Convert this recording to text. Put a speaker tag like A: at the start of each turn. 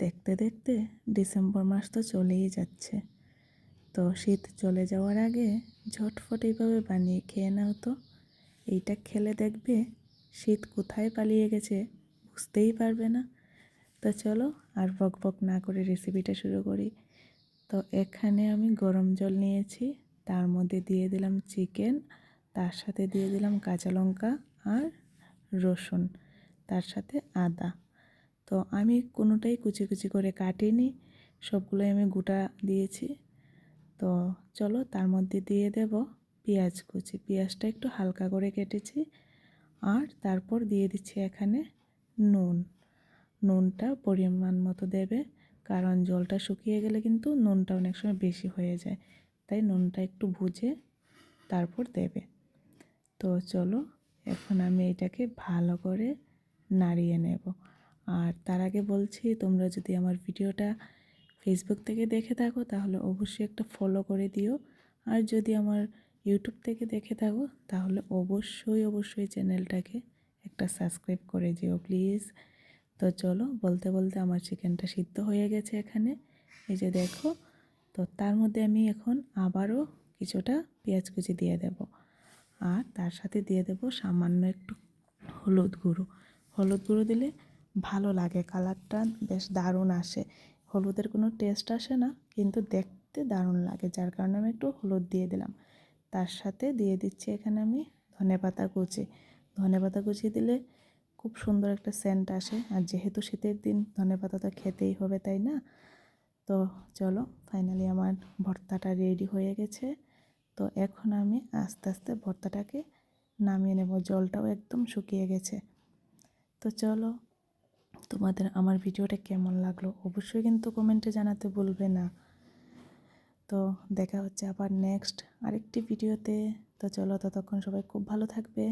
A: দেখতে দেখতে ডিসেম্বর মাস তো চলেই যাচ্ছে। তো শীত চলে যাওয়ার আগে ঝটফট এইভাবে বানিয়ে খেয়ে নাও তো। এইটা খেলে দেখবে শীত কোথায় পালিয়ে গেছে বুঝতেই পারবে না। তো চলো আর বক বক না করে রেসিপিটা শুরু করি। তো এখানে আমি গরম জল নিয়েছি, তার মধ্যে দিয়ে দিলাম চিকেন, তার সাথে দিয়ে দিলাম কাঁচা লঙ্কা আর রসুন, তার সাথে আদা। তো আমি কোনোটাই কুচি কুচি করে কাটিনি, সবগুলোই আমি গোটা দিয়েছি। তো চলো তার মধ্যে দিয়ে দেব পেঁয়াজ কুচি, পেঁয়াজটা একটু হালকা করে কেটেছি। আর তারপর দিয়ে দিচ্ছি এখানে নুন, নুনটা পরিমাণ মতো দেবে, কারণ জলটা শুকিয়ে গেলে কিন্তু নুনটা অনেক সময় বেশি হয়ে যায়, তাই নুনটা একটু বুঝে তারপর দেবে। তো চলো এখন আমি এটাকে ভালো করে নাড়িয়ে নেব। আর তার আগে বলছি, তোমরা যদি আমার ভিডিওটা ফেসবুক থেকে দেখে থাকো তাহলে অবশ্যই একটা ফলো করে দিও, আর যদি আমার ইউটিউব থেকে দেখে থাকো তাহলে অবশ্যই চ্যানেলটাকে একটা সাবস্ক্রাইব করে দিও প্লিজ। তো চলো বলতে বলতে আমার চিকেনটা সিদ্ধ হয়ে গেছে এখানে, এই যে দেখো। তো তার মধ্যে আমি এখন আবারও কিছুটা পেঁয়াজ কুচি দিয়ে দেব, আর তার সাথে দিয়ে দেব সামান্য একটু হলুদ গুঁড়ো। হলুদ গুঁড়ো দিলে ভালো লাগে, কালারটা বেশ দারুণ আসে। হলুদের কোনো টেস্ট আসে না, কিন্তু দেখতে দারুণ লাগে, যার কারণে আমি একটু হলুদ দিয়ে দিলাম। তার সাথে দিয়ে দিচ্ছি এখানে আমি ধনেপাতা কুচি। ধনেপাতা কুচি দিলে খুব সুন্দর একটা সেন্ট আসে, আর যেহেতু শীতের দিন ধনেপাতা তো খেতেই হবে, তাই না? তো চলো ফাইনালি আমার ভর্তাটা রেডি হয়ে গেছে। তো এখন আমি আস্তে আস্তে ভর্তাটাকে নামিয়ে নেব, জলটাও একদম শুকিয়ে গেছে। তো চলো, তোমাদের আমার ভিডিওটা কেমন লাগলো অবশ্যই কিন্তু কমেন্টে জানাতে ভুলবে না। তো দেখা হচ্ছে আবার নেক্সট আরেকটি ভিডিওতে। তো চলো ততক্ষণ সবাই খুব ভালো থাকবে।